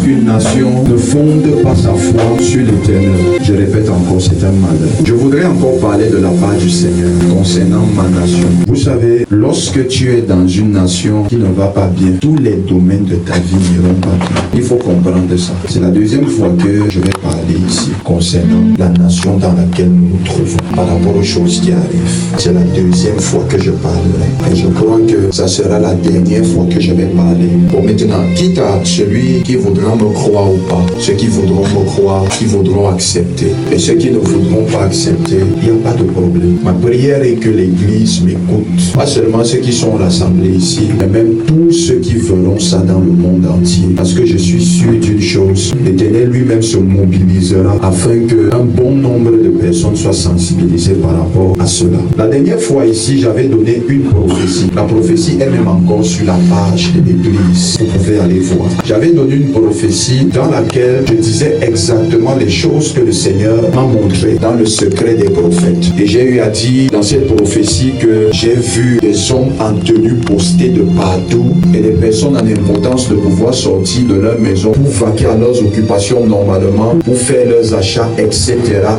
Lorsqu'une nation ne fonde pas sa foi sur l'Éternel, je répète encore, c'est un malheur. Je voudrais encore parler de la part du Seigneur concernant ma nation. Vous savez, lorsque tu es dans une nation qui ne va pas bien, tous les domaines de ta vie n'iront pas bien. Il faut comprendre ça. C'est la deuxième fois que je vais parler ici concernant la nation dans laquelle nous nous trouvons par rapport aux choses qui arrivent. C'est la deuxième fois que je parlerai. Et je crois que ça sera la dernière fois que je vais parler. Bon, maintenant, quitte à celui qui voudra me croire ou pas, ceux qui voudront me croire, qui voudront accepter, et ceux qui ne voudront pas accepter, il n'y a pas de problème. Ma prière est que l'Église m'écoute. Pas seulement ceux qui sont rassemblés ici, mais même tous ceux qui verront ça dans le monde entier. Parce que je suis sûr d'une chose, l'Éternel lui-même se mobilisera afin qu'un bon nombre de personnes soient sensibilisées par rapport à cela. La dernière fois ici, j'avais donné une prophétie. La prophétie est même encore sur la page de l'Église. Vous pouvez aller voir. J'avais donné une prophétie dans laquelle je disais exactement les choses que le Seigneur m'a montrées dans le secret des prophètes. Et j'ai eu à dire dans cette prophétie que j'ai vu des hommes en tenue postés de partout et des personnes en importance de pouvoir sortir de leur maison pour vaquer à leurs occupations normalement, pour faire leurs achats, etc.,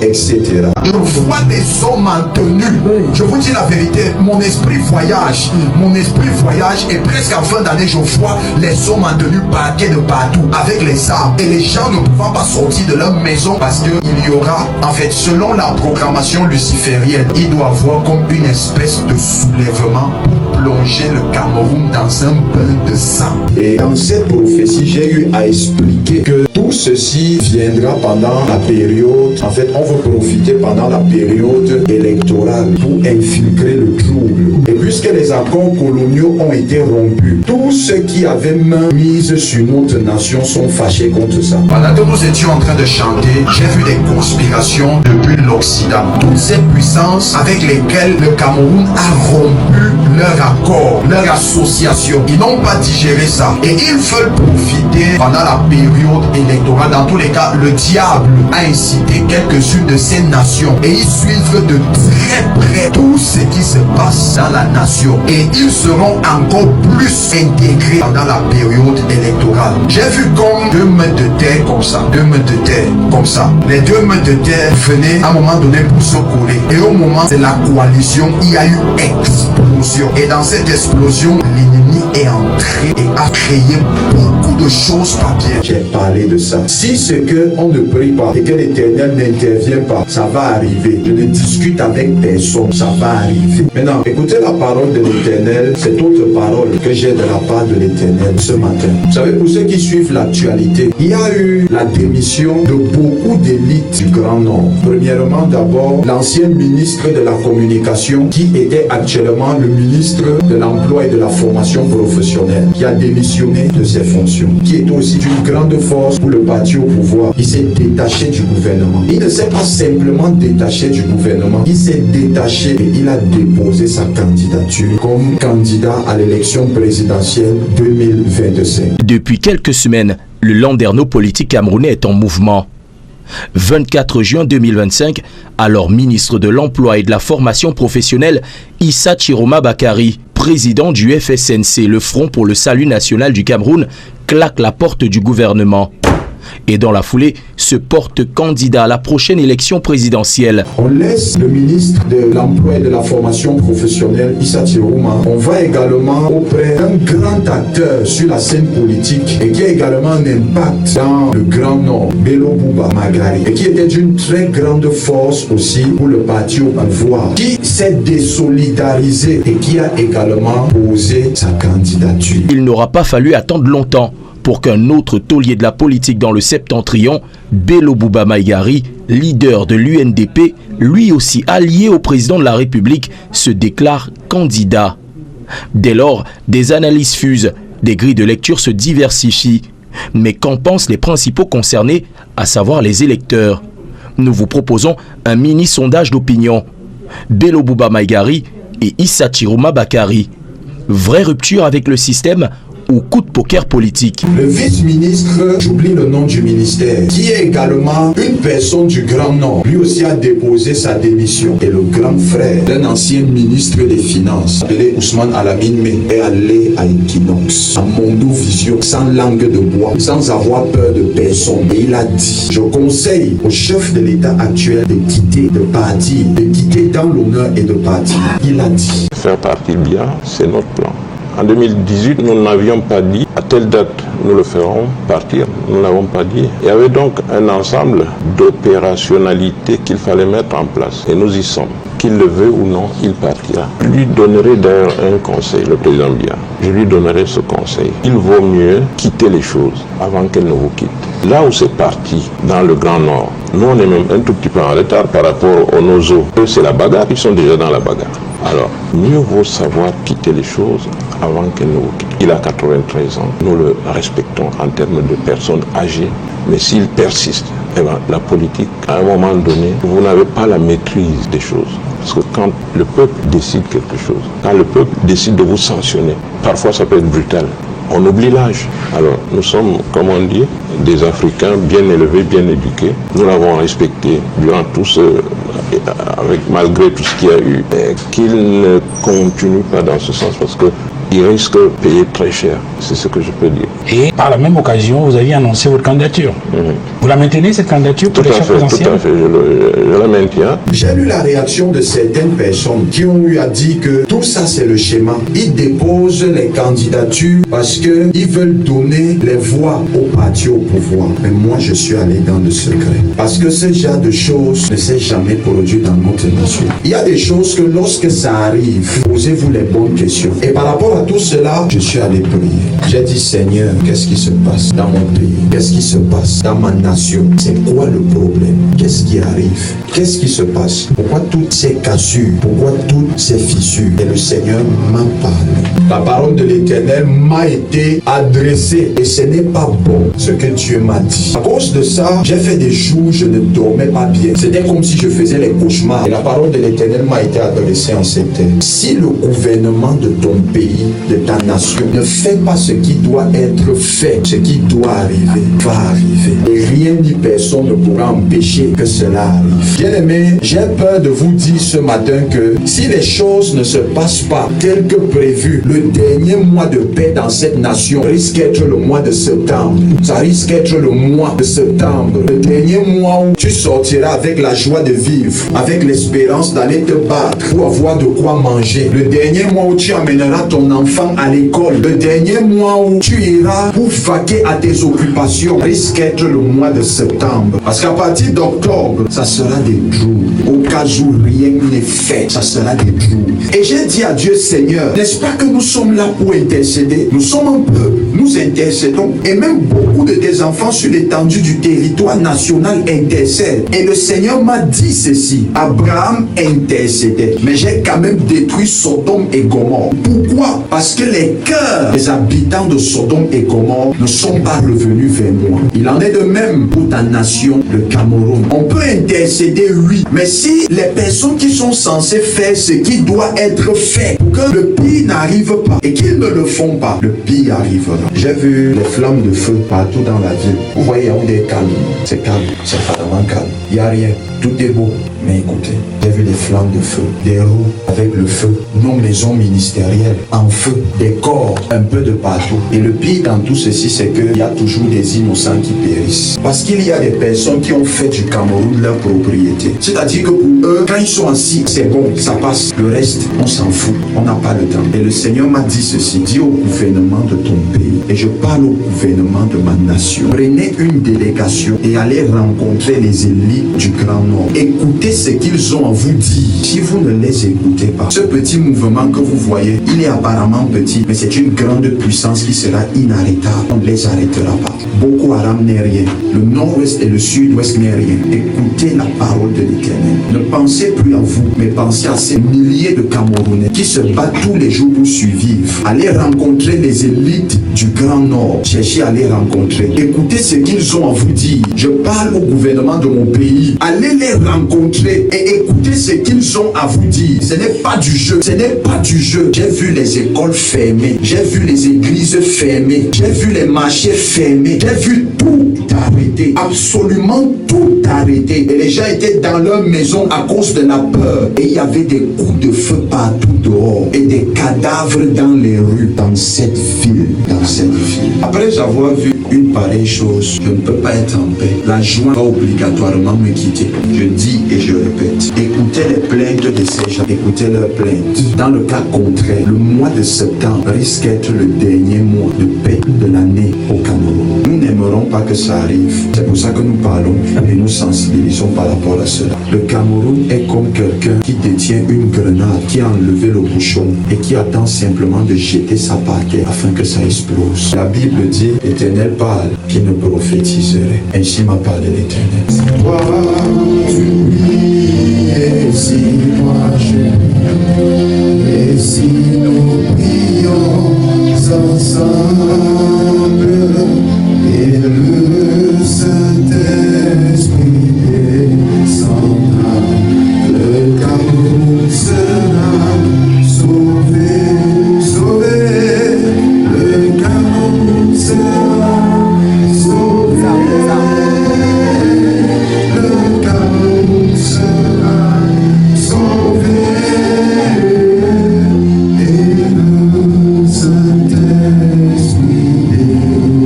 etc. Je vois des hommes en tenue. Je vous dis la vérité, mon esprit voyage. Mon esprit voyage et presque en fin d'année, je vois les hommes en tenue parqués de partout avec les armes et les gens ne pouvant pas sortir de leur maison parce qu'il y aura, en fait, selon la programmation luciférienne, il doit avoir comme une espèce de soulèvement pour plonger le Cameroun dans un bain de sang. Et dans cette prophétie, j'ai eu à expliquer que tout ceci viendra pendant la période, en fait, on veut profiter pendant la période électorale pour infiltrer le trouble. Et puisque les accords coloniaux ont été rompus, tous ceux qui avaient main mise sur notre nation sont fâchés contre ça. Pendant que nous étions en train de chanter, j'ai vu des conspirations depuis l'Occident. Toutes ces puissances avec lesquelles le Cameroun a rompu leur accord, leur association. Ils n'ont pas digéré ça. Et ils veulent profiter pendant la période électorale. Dans tous les cas, le diable a incité quelques-unes de ces nations. Et ils suivent de très près tout ce qui se passe dans la nation. Et ils seront encore plus intégrés pendant la période électorale. J'ai vu comme 2 mètres de terre comme ça. 2 mètres de terre comme ça. Les 2 mètres de terre venaient à un moment donné pour se coller. Et au moment de la coalition, il y a eu explosion. Et dans cette explosion, l'ennemi est entré et a créé beaucoup de choses pas bien. J'ai parlé de ça. Si c'est que on ne prie pas et que l'Éternel n'intervient pas, ça va arriver. Je ne discute avec personne, ça va arriver. Maintenant, écoutez la parole de l'Éternel, cette autre parole que j'ai de la part de l'Éternel ce matin. Vous savez, pour ceux qui suivent l'actualité, il y a eu la démission de beaucoup d'élites du Grand Nord. Premièrement, d'abord, l'ancien ministre de la Communication qui était actuellement le ministre de l'Emploi et de la Formation professionnelle, qui a démissionné de ses fonctions, qui est aussi d'une grande force pour le parti au pouvoir. Il s'est détaché du gouvernement. Il ne s'est pas simplement détaché du gouvernement, il s'est détaché et il a déposé sa candidature comme candidat à l'élection présidentielle 2025. Depuis quelques semaines, le landerneau politique camerounais est en mouvement. 24 juin 2025, alors ministre de l'Emploi et de la Formation professionnelle, Issa Chiroma Bakari, président du FSNC, le Front pour le Salut National du Cameroun, claque la porte du gouvernement. Et dans la foulée, se porte candidat à la prochaine élection présidentielle. On laisse le ministre de l'Emploi et de la Formation professionnelle, Issa Chiroma. On va également auprès d'un grand acteur sur la scène politique et qui a également un impact dans le Grand Nord, Bello Bouba Magari, et qui était d'une très grande force aussi pour le parti au pouvoir, qui s'est désolidarisé et qui a également posé sa candidature. Il n'aura pas fallu attendre longtemps pour qu'un autre taulier de la politique dans le septentrion, Bello Bouba Maïgari, leader de l'UNDP, lui aussi allié au président de la République, se déclare candidat. Dès lors, des analyses fusent, des grilles de lecture se diversifient. Mais qu'en pensent les principaux concernés, à savoir les électeurs? Nous vous proposons un mini-sondage d'opinion. Bello Bouba Maïgari et Issa Chiroma Bakari. Vraie rupture avec le système ou coup de poker politique. Le vice-ministre, j'oublie le nom du ministère, qui est également une personne du Grand Nord, lui aussi a déposé sa démission. Et le grand frère d'un ancien ministre des Finances, appelé Ousmane Alamine, est allé à Equinox, à Mondo Vision, sans langue de bois, sans avoir peur de personne. Et il a dit, je conseille au chef de l'État actuel de quitter, de partir, de quitter dans l'honneur et de partir. Il a dit. Faire partir bien, c'est notre plan. En 2018, nous n'avions pas dit à telle date nous le ferons partir. Nous ne l'avons pas dit. Il y avait donc un ensemble d'opérationnalités qu'il fallait mettre en place. Et nous y sommes. Qu'il le veut ou non, il partira. Je lui donnerai d'ailleurs un conseil, le président Biya. Je lui donnerai ce conseil. Il vaut mieux quitter les choses avant qu'elles ne vous quittent. Là où c'est parti, dans le Grand Nord, nous on est même un tout petit peu en retard par rapport aux Nozo. Eux c'est la bagarre, ils sont déjà dans la bagarre. Alors, mieux vaut savoir quitter les choses avant qu'elles ne vous quittent. Il a 93 ans, nous le respectons en termes de personnes âgées, mais s'il persiste, eh bien, la politique, à un moment donné, vous n'avez pas la maîtrise des choses. Parce que quand le peuple décide quelque chose, quand le peuple décide de vous sanctionner, parfois ça peut être brutal. On oublie l'âge. Alors, nous sommes, comme on dit, des Africains bien élevés, bien éduqués. Nous l'avons respecté durant tout ce... malgré tout ce qu'il y a eu. Qu'il ne continue pas dans ce sens parce que il risque de payer très cher. C'est ce que je peux dire. Et par la même occasion, vous aviez annoncé votre candidature. Vous la maintenez, cette candidature, pour l'élection présidentielle? Tout à fait, je la maintiens. J'ai lu la réaction de certaines personnes qui ont eu à dire que tout ça, c'est le schéma. Ils déposent les candidatures parce qu'ils veulent donner les voix au parti au pouvoir. Mais moi, je suis allé dans le secret. Parce que ce genre de choses ne s'est jamais produit dans notre nation. Il y a des choses que lorsque ça arrive, posez-vous les bonnes questions. Et par rapport à tout cela, je suis allé prier. J'ai dit, Seigneur, qu'est-ce qui se passe dans mon pays? Qu'est-ce qui se passe dans ma nation? C'est quoi le problème? Qu'est-ce qui arrive? Qu'est-ce qui se passe? Pourquoi toutes ces cassures? Pourquoi toutes ces fissures? Et le Seigneur m'a parlé. La parole de l'Éternel m'a été adressée. Et ce n'est pas bon ce que Dieu m'a dit. À cause de ça, j'ai fait des jours, je ne dormais pas bien. C'était comme si je faisais les cauchemars. Et la parole de l'Éternel m'a été adressée en ces termes. Si le gouvernement de ton pays, de ta nation, ne fait pas ce qui doit être fait, ce qui doit arriver, va arriver. Et rien ni personne ne pourra empêcher que cela arrive. Bien aimé, j'ai peur de vous dire ce matin que si les choses ne se passent pas tel que prévu, le dernier mois de paix dans cette nation risque d'être le mois de septembre. Ça risque d'être le mois de septembre. Le dernier mois où tu sortiras avec la joie de vivre, avec l'espérance d'aller te battre pour avoir de quoi manger. Le dernier mois où tu amèneras ton enfant à l'école. Le dernier mois où tu iras pour vaquer à tes occupations risque d'être le mois de septembre. Parce qu'à partir d'octobre, ça sera des jours. Au cas où rien n'est fait, ça sera des jours. Et j'ai dit à Dieu, Seigneur, n'est-ce pas que nous sommes là pour intercéder? Nous sommes un peu, nous intercédons. Et même beaucoup de tes enfants sur l'étendue du territoire national intercèdent. Et le Seigneur m'a dit ceci. Abraham intercédait. Mais j'ai quand même détruit Sodome et Gomorrhe. Pourquoi? Parce que les cœurs des habitants de Sodome et Gomorrhe ne sont pas revenus vers moi. Il en est de même pour ta nation, le Cameroun. On peut intercéder, oui, mais si les personnes qui sont censées faire ce qui doit être fait pour que le pire n'arrive pas et qu'ils ne le font pas, le pire arrivera. J'ai vu les flammes de feu partout dans la ville. Vous voyez, on est calme. C'est calme, c'est vraiment calme. Il n'y a rien. Tout est beau. Mais écoutez, j'ai vu des flammes de feu, des roues avec le feu, nos maisons ministérielles en feu, des corps un peu de partout. Et le pire dans tout ceci, c'est qu'il y a toujours des innocents qui périssent. Parce qu'il y a des personnes qui ont fait du Cameroun leur propriété. C'est-à-dire que pour eux, quand ils sont assis, c'est bon, ça passe. Le reste, on s'en fout. On n'a pas le temps. Et le Seigneur m'a dit ceci. Dis au gouvernement de ton pays, et je parle au gouvernement de ma nation. Prenez une délégation et allez rencontrer les élites du Grand Nord. Écoutez ce qu'ils ont à vous dire. Si vous ne les écoutez pas, ce petit mouvement que vous voyez, il est apparemment petit, mais c'est une grande puissance qui sera inarrêtable. On ne les arrêtera pas. Boko Haram n'est rien. Le nord-ouest et le sud-ouest n'est rien. Écoutez la parole de l'Éternel. Ne pensez plus à vous, mais pensez à ces milliers de Camerounais qui se battent tous les jours pour survivre. Allez rencontrer les élites du Grand Nord. Cherchez à les rencontrer. Écoutez ce qu'ils ont à vous dire. Je parle au gouvernement de mon pays. Allez les rencontrer et écouter ce qu'ils ont à vous dire. Ce n'est pas du jeu. Ce n'est pas du jeu. J'ai vu les écoles fermées. J'ai vu les églises fermées. J'ai vu les marchés fermés. J'ai vu tout arrêté. Absolument tout arrêté. Et les gens étaient dans leur maison à cause de la peur. Et il y avait des coups de feu partout dehors. Et des cadavres dans les rues. Dans cette ville. Dans cette ville. Après avoir vu une pareille chose, je ne peux pas être en paix. La joie va obligatoirement me quitter. Je dis et je répète, écoutez les plaintes de ces gens, écoutez leurs plaintes. Dans le cas contraire, le mois de septembre risque d'être le dernier mois de paix de l'année au Cameroun. Nous n'aimerons pas que ça arrive. C'est pour ça que nous parlons et nous sensibilisons par rapport à cela. Le Cameroun est comme quelqu'un qui détient une grenade, qui a enlevé le bouchon et qui attend simplement de jeter sa par terre afin que ça explose. La Bible dit, l'Éternel parle, qui ne prophétiserait. Ainsi m'a parlé l'Éternel. Toi, tu pries, et si moi je prie, et si nous prions ensemble, et le Saint-Esprit descendra, le Cameroun sera sauvé, sauvé, le Cameroun sera sauvé, le Cameroun sera sauvé, et le Saint-Esprit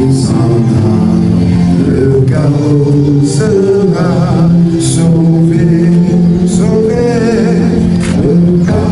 descendra, le Cameroun sera sauvé, sauvé, le Cameroun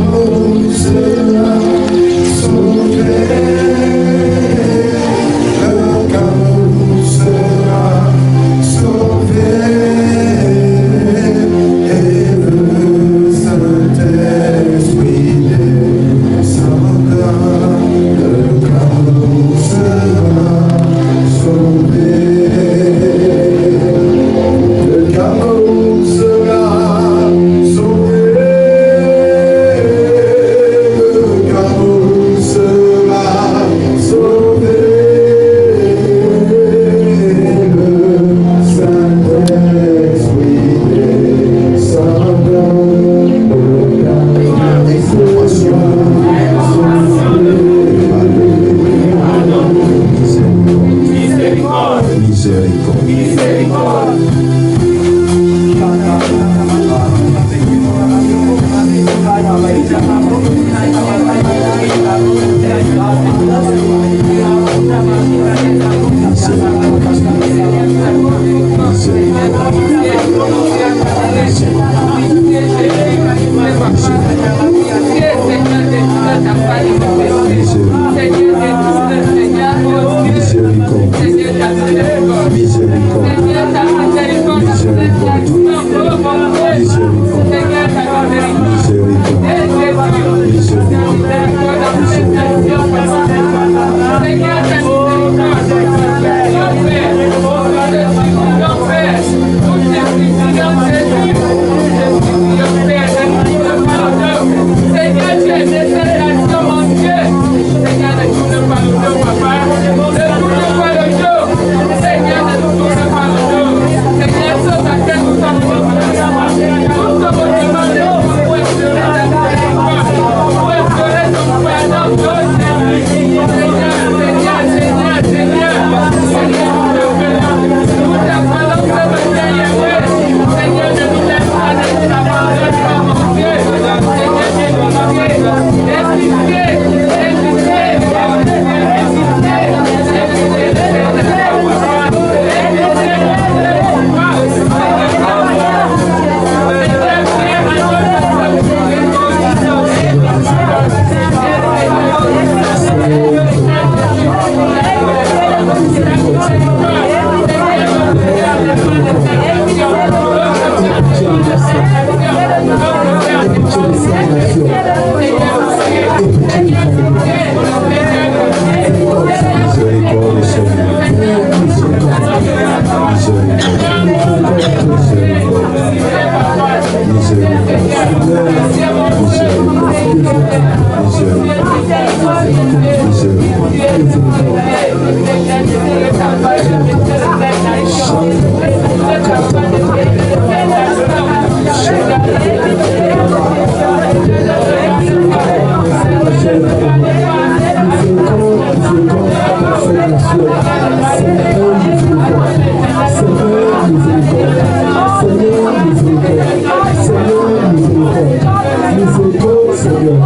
Seigneur.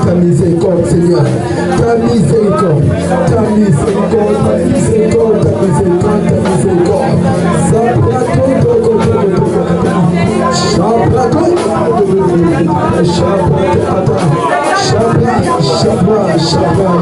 Ta miséricorde, Seigneur. Ta miséricorde, ta miséricorde, ta miséricorde, ta miséricorde, ta miséricorde. Shabbat,